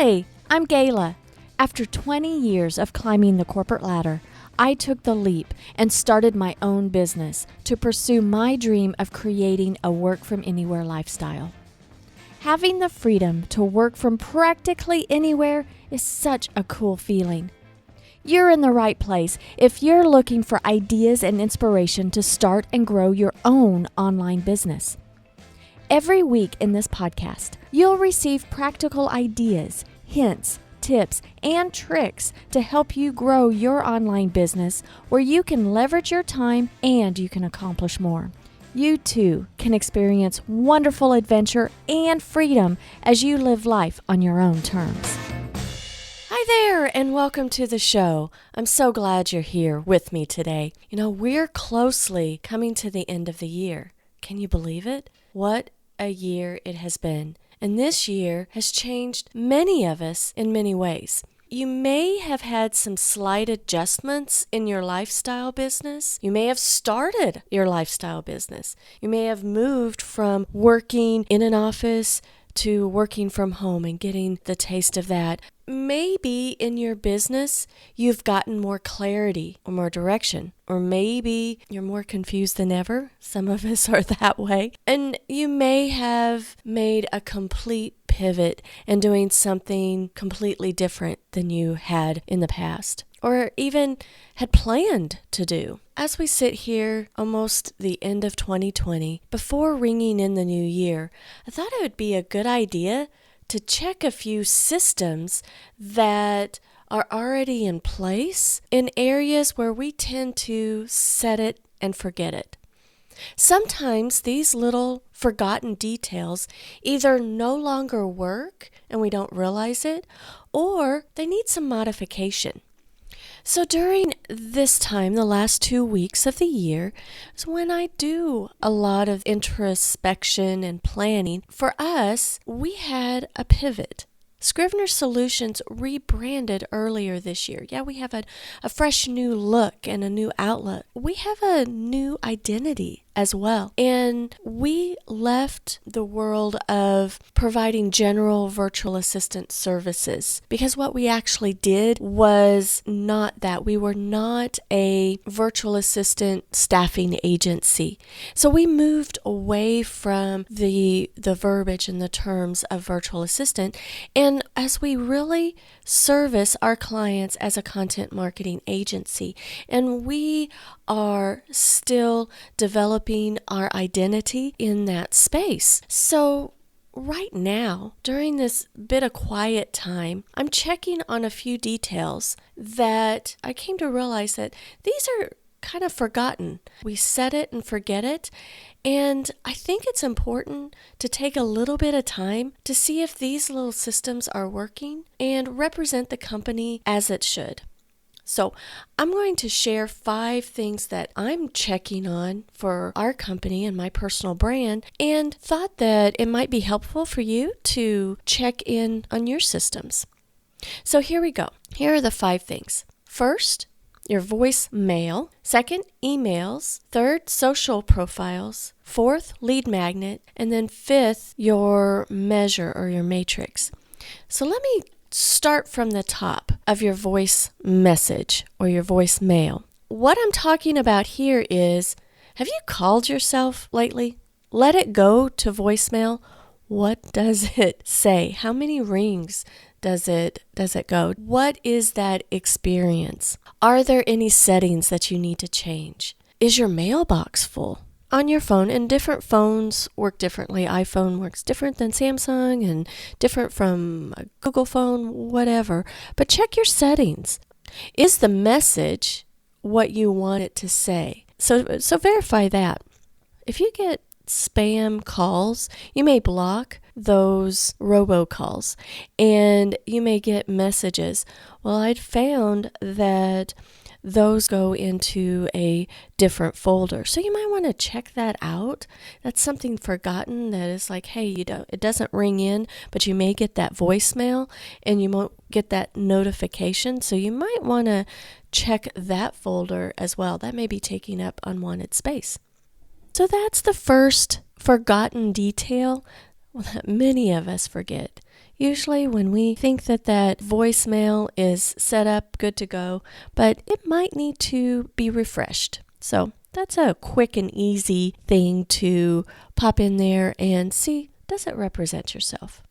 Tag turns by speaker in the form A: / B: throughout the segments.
A: Hi, I'm Gayla. After 20 years of climbing the corporate ladder, I took the leap and started my own business to pursue my dream of creating a work-from-anywhere lifestyle. Having the freedom to work from practically anywhere is such a cool feeling. You're in the right place if you're looking for ideas and inspiration to start and grow your own online business. Every week in this podcast, you'll receive practical ideas, hints, tips, and tricks to help you grow your online business where you can leverage your time and you can accomplish more. You too can experience wonderful adventure and freedom as you live life on your own terms. Hi there, and welcome to the show. I'm so glad you're here with me today. We're closely coming to the end of the year. Can you believe it? What a year it has been. And this year has changed many of us in many ways. You may have had some slight adjustments in your lifestyle business. You may have started your lifestyle business. You may have moved from working in an office to working from home and getting the taste of that. Maybe in your business, you've gotten more clarity or more direction, or maybe you're more confused than ever. Some of us are that way. And you may have made a complete pivot and doing something completely different than you had in the past, or even had planned to do. As we sit here almost the end of 2020, before ringing in the new year, I thought it would be a good idea to check a few systems that are already in place in areas where we tend to set it and forget it. Sometimes these little forgotten details either no longer work and we don't realize it, or they need some modification. So during this time, the last 2 weeks of the year, is when I do a lot of introspection and planning. For us, we had a pivot. Scrivener Solutions rebranded earlier this year. Yeah, we have a fresh new look and a new outlook. We have a new identity as well. And we left the world of providing general virtual assistant services because what we actually did was not that. We were not a virtual assistant staffing agency. So we moved away from the verbiage and the terms of virtual assistant. And as we really service our clients as a content marketing agency, and we are still developing our identity in that space. So right now, during this bit of quiet time, I'm checking on a few details that I came to realize that these are kind of forgotten. We set it and forget it. And I think it's important to take a little bit of time to see if these little systems are working and represent the company as it should. So I'm going to share 5 things that I'm checking on for our company and my personal brand, and thought that it might be helpful for you to check in on your systems. So here we go. Here are the 5 things. First, your voicemail. Second, emails. Third, social profiles. Fourth, lead magnet. And then fifth, your measure or your matrix. So let me start from the top of your voice message or your voicemail. What I'm talking about here is, have you called yourself lately? Let it go to voicemail. What does it say? How many rings does it go? What is that experience? Are there any settings that you need to change? Is your mailbox full? On your phone, and different phones work differently. iPhone works different than Samsung and different from a Google phone, whatever. But check your settings. Is the message what you want it to say? So verify that. If you get spam calls, you may block those robocalls and you may get messages. Well, I'd found that those go into a different folder. So you might want to check that out. That's something forgotten that is like, hey, it doesn't ring in, but you may get that voicemail and you won't get that notification. So you might want to check that folder as well. That may be taking up unwanted space. So that's the first forgotten detail that many of us forget.
B: usually when we think that voicemail is set up, good to go, but it might need to be refreshed. So that's a quick and easy thing to pop in there and see, does it represent yourself?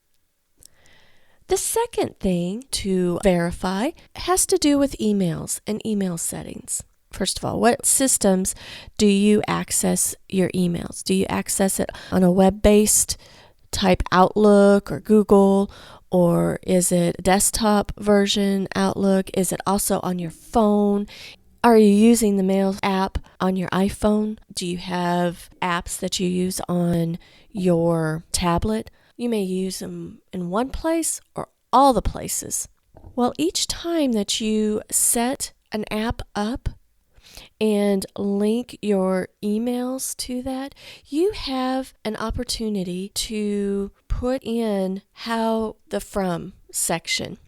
B: The second thing to verify has to do with emails and email settings. First of all, what systems do you access your emails? Do you access it on a web-based type Outlook or Google, or is it a desktop version Outlook? Is it also on your phone? Are you using the Mail app on your iPhone? Do you have apps that you use on your tablet? You may use them in one place or all the places. Well, each time that you set an app up and link your emails to that, you have an opportunity to put in how the from section.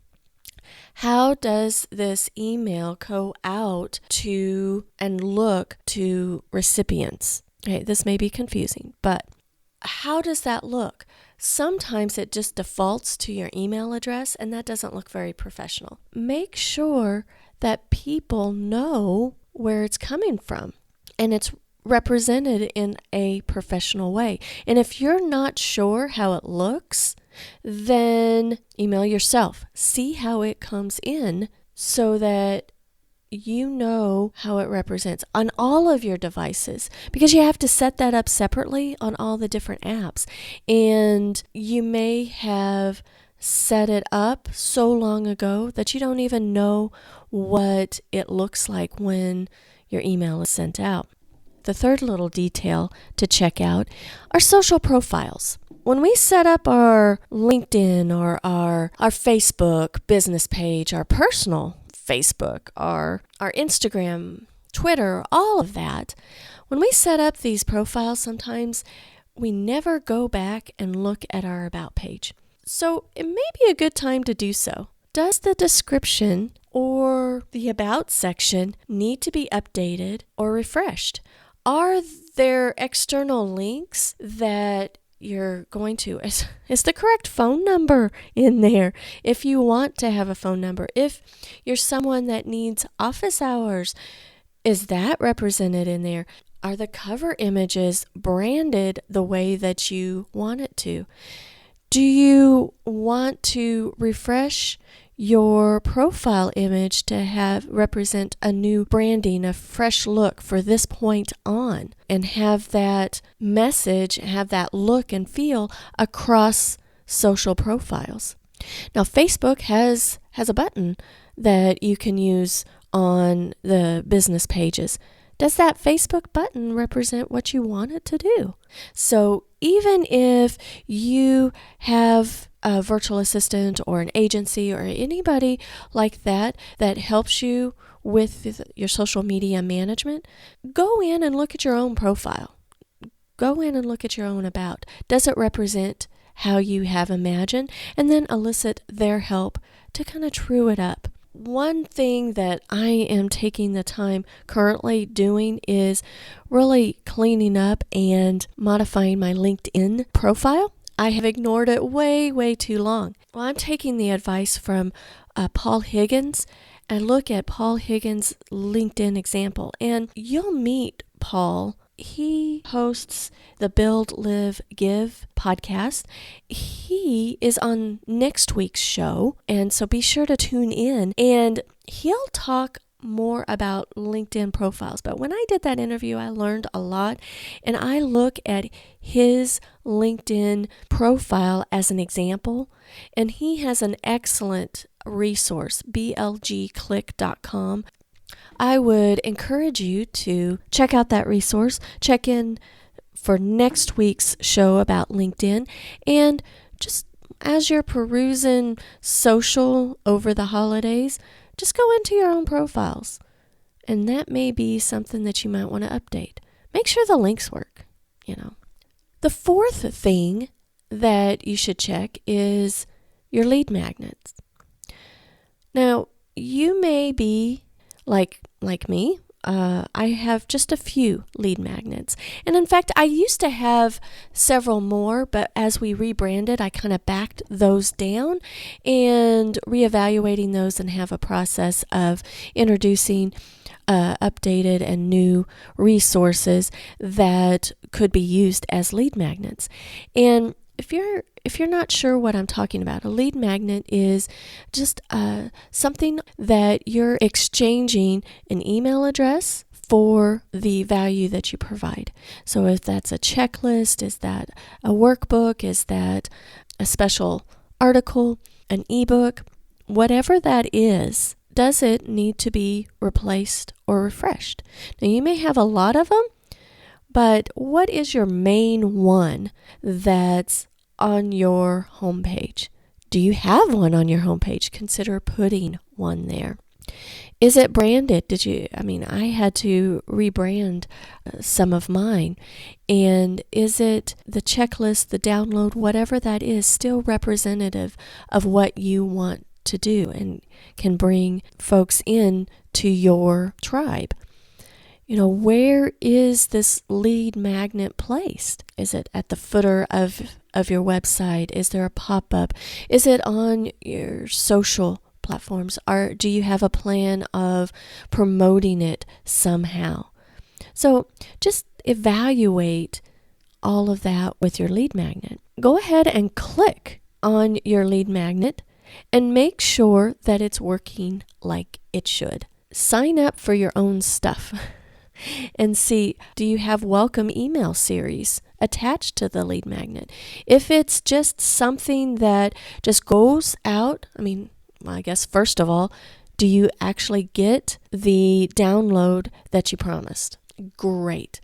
B: How does this email go out to and look to recipients? Okay, this may be confusing, but how does that look? Sometimes it just defaults to your email address, and that doesn't look very professional. Make sure that people know where it's coming from and it's represented in a professional way. And if you're not sure how it looks, then email yourself. See how it comes in so that you know how it represents on all of your devices, because you have to set that up separately on all the different apps. And you may have set it up so long ago that you don't even know what it looks like when your email is sent out. The third little detail to check out are social profiles. When we set up our LinkedIn or our Facebook business page, our personal Facebook, our Instagram, Twitter, all of that, when we set up these profiles, sometimes we never go back and look at our About page. So it may be a good time to do so. Does the description or the About section need to be updated or refreshed? Are there external links that you're going to? Is the correct phone number in there if you want to have a phone number? If you're someone that needs office hours, is that represented in there? Are the cover images branded the way that you want it to? Do you want to refresh your profile image to have represent a new branding, a fresh look for this point on, and have that message, have that look and feel across social profiles? Now, Facebook has a button that you can use on the business pages. Does that Facebook button represent what you want it to do? So even if you have a virtual assistant or an agency or anybody like that helps you with your social media management, go in and look at your own profile. Go in and look at your own About. Does it represent how you have imagined? And then elicit their help to kind of true it up. One thing that I am taking the time currently doing is really cleaning up and modifying my LinkedIn profile. I have ignored it way too long. Well, I'm taking the advice from Paul Higgins. I look at Paul Higgins' LinkedIn example, and you'll meet Paul. He hosts the Build, Live, Give podcast. He is on next week's show, and so be sure to tune in, and he'll talk more about LinkedIn profiles. But when I did that interview, I learned a lot, and I look at his LinkedIn profile as an example, and he has an excellent resource, blgclick.com. I would encourage you to check out that resource, check in for next week's show about LinkedIn, and just as you're perusing social over the holidays, just go into your own profiles. And that may be something that you might want to update. Make sure the links work, The fourth thing that you should check is your lead magnets. Now, you may be like me, I have just a few lead magnets. And in fact, I used to have several more, but as we rebranded, I kind of backed those down and reevaluating those and have a process of introducing updated and new resources that could be used as lead magnets. And if you're not sure what I'm talking about, a lead magnet is just something that you're exchanging an email address for the value that you provide. So if that's a checklist, is that a workbook, is that a special article, an ebook, whatever that is, does it need to be replaced or refreshed? Now, you may have a lot of them, but what is your main one that's on your homepage? Do you have one on your homepage? Consider putting one there. Is it branded? I had to rebrand some of mine. And is it the checklist, the download, whatever that is, still representative of what you want to do and can bring folks in to your tribe? Where is this lead magnet placed? Is it at the footer of your website? Is there a pop-up? Is it on your social platforms? Do you have a plan of promoting it somehow? So just evaluate all of that with your lead magnet. Go ahead and click on your lead magnet and make sure that it's working like it should. Sign up for your own stuff. And see, do you have welcome email series attached to the lead magnet? If it's just something that just goes out, I guess first of all, do you actually get the download that you promised? Great.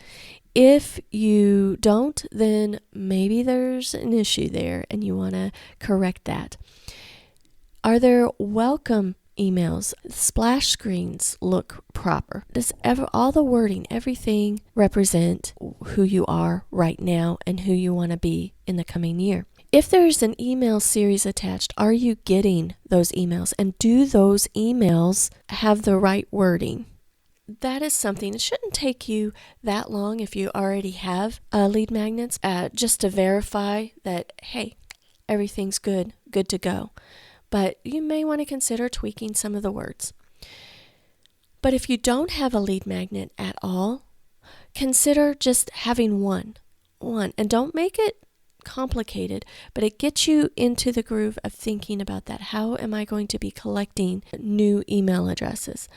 B: If you don't, then maybe there's an issue there and you want to correct that. Are there welcome emails? Splash screens look proper? Does all the wording, everything represent who you are right now and who you want to be in the coming year? If there's an email series attached, are you getting those emails? And do those emails have the right wording? That is something, it shouldn't take you that long if you already have lead magnets, just to verify that, hey, everything's good to go. But you may want to consider tweaking some of the words. But if you don't have a lead magnet at all, consider just having one. And don't make it complicated, but it gets you into the groove of thinking about that. How am I going to be collecting new email addresses?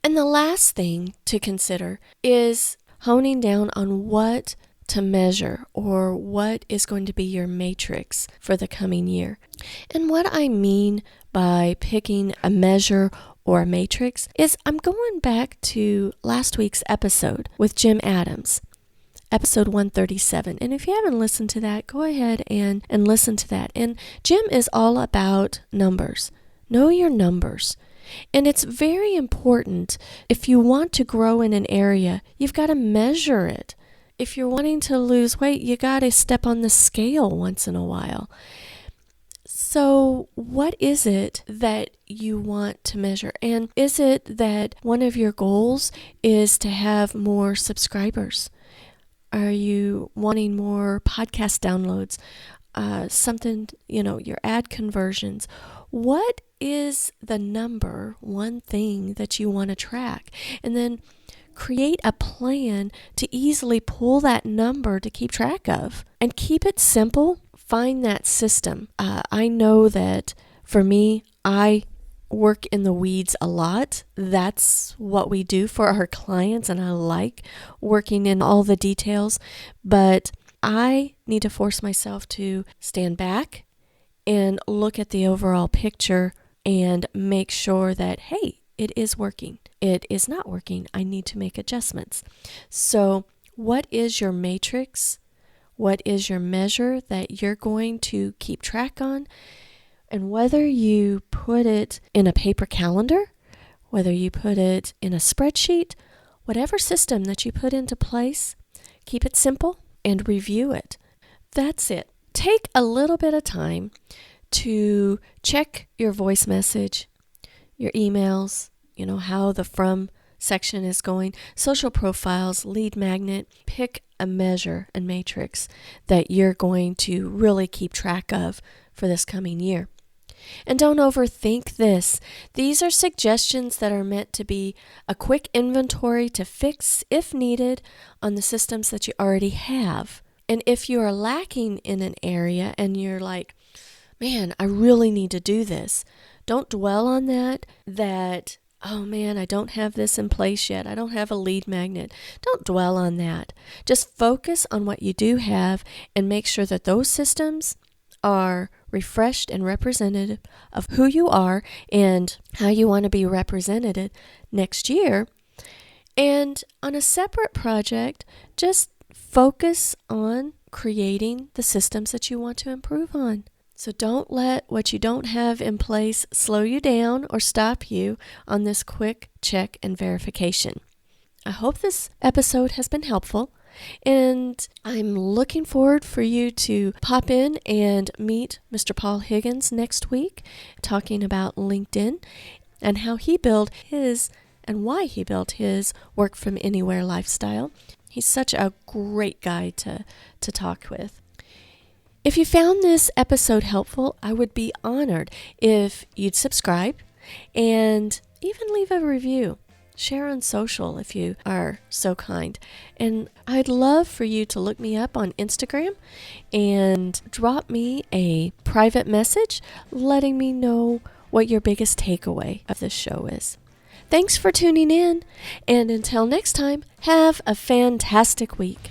B: And the last thing to consider is honing down on what to measure or what is going to be your matrix for the coming year. And what I mean by picking a measure or a matrix is I'm going back to last week's episode with Jim Adams, episode 137. And if you haven't listened to that, go ahead and listen to that. And Jim is all about numbers. Know your numbers. And it's very important. If you want to grow in an area, you've got to measure it. If you're wanting to lose weight, you got to step on the scale once in a while. So what is it that you want to measure? And is it that one of your goals is to have more subscribers? Are you wanting more podcast downloads? Your ad conversions? What is the number one thing that you want to track? And then create a plan to easily pull that number to keep track of and keep it simple. Find that system. I know that for me, I work in the weeds a lot. That's what we do for our clients, and I like working in all the details, but I need to force myself to stand back and look at the overall picture and make sure that, hey, it is working. It is not working. I need to make adjustments. So what is your matrix? What is your measure that you're going to keep track on? And whether you put it in a paper calendar, whether you put it in a spreadsheet, whatever system that you put into place, keep it simple and review it. That's it. Take a little bit of time to check your voice message, your emails, how the from section is going. Social profiles, lead magnet, pick a measure and matrix that you're going to really keep track of for this coming year. And don't overthink this. These are suggestions that are meant to be a quick inventory to fix, if needed, on the systems that you already have. And if you are lacking in an area and you're like, man, I really need to do this, don't dwell on that, oh man, I don't have this in place yet. I don't have a lead magnet. Don't dwell on that. Just focus on what you do have and make sure that those systems are refreshed and representative of who you are and how you want to be represented next year. And on a separate project, just focus on creating the systems that you want to improve on. So don't let what you don't have in place slow you down or stop you on this quick check and verification. I hope this episode has been helpful, and I'm looking forward for you to pop in and meet Mr. Paul Higgins next week, talking about LinkedIn and how he built his and why he built his work from anywhere lifestyle. He's such a great guy to talk with. If you found this episode helpful, I would be honored if you'd subscribe and even leave a review. Share on social if you are so kind. And I'd love for you to look me up on Instagram and drop me a private message letting me know what your biggest takeaway of this show is. Thanks for tuning in, and until next time, have a fantastic week.